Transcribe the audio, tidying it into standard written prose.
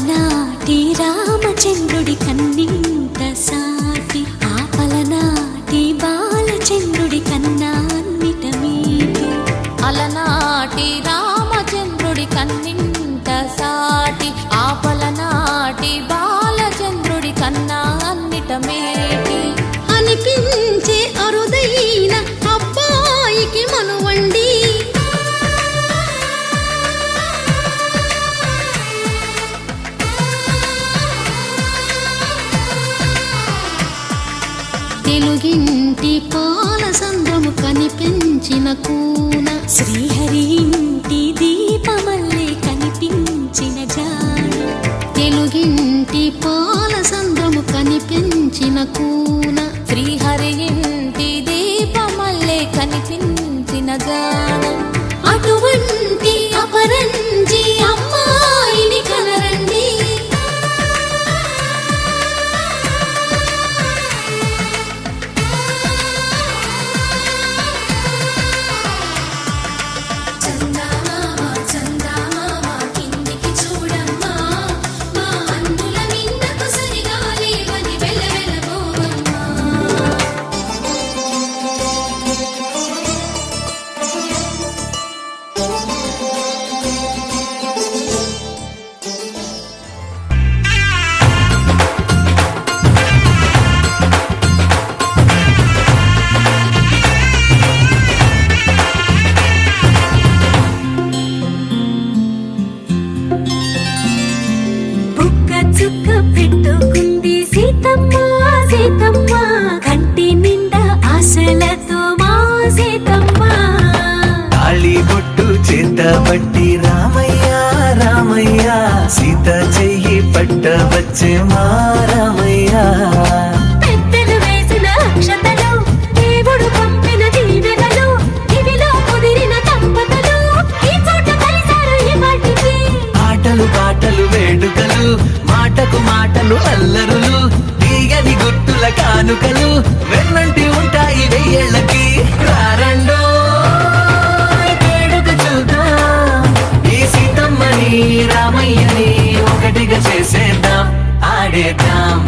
అలనాటి రామచంద్రుడి కన్నింత సాటి ఆపలనాటి బాలచంద్రుడి కన్నా అన్నిట మీటి అలనాటి రామచంద్రుడి కన్నింత సాటి ఆపలనాటి బాలచంద్రుడి కన్నా అన్నిట మేటి అనిపించే అరుదైన అబ్బాయికి మనువండి తెలుగింటి పాల సంద్రము కనిపించిన కూన శ్రీహరి ఇంటి దీపమల్లే కనిపించిన జాడ తెలుగింటి పాల సంద్రము కనిపించిన కూన శ్రీహరి ఇంటి దీపమల్లే కనిపించిన జాడ అటువంటి అపరంజి అమ్మాయిని కనరండి చుక్క పెట్టుకుంది సీతమ్మ సీతమ్మ కంటి నిండా ఆశలతో మా సీతమ్మ తాళి బొట్టు చేతబట్టి రామయ్య రామయ్య సీత చెయ్యి పట్టవచ్చే మా రామయ్య పెద్దలు వేసిన అక్షతలు దేవుడు పంపిన దీవెనలు ఇవిలో కుదిరిన దంపతులు ఈ చోట కలిసారు ఈ వాటికి ఆటలు పాటలు వేడుకలు మాటకు మాటలు అల్లరులు తీయని గుట్టుల కానుకలు వెన్నంటి ఉంటాయి వెయ్యేళ్ళకి రారండో వేడుక చూద్దాం ఈ సీతమ్మని రామయ్యని ఒకటిగా చేసేద్దాం ఆడేద్దాం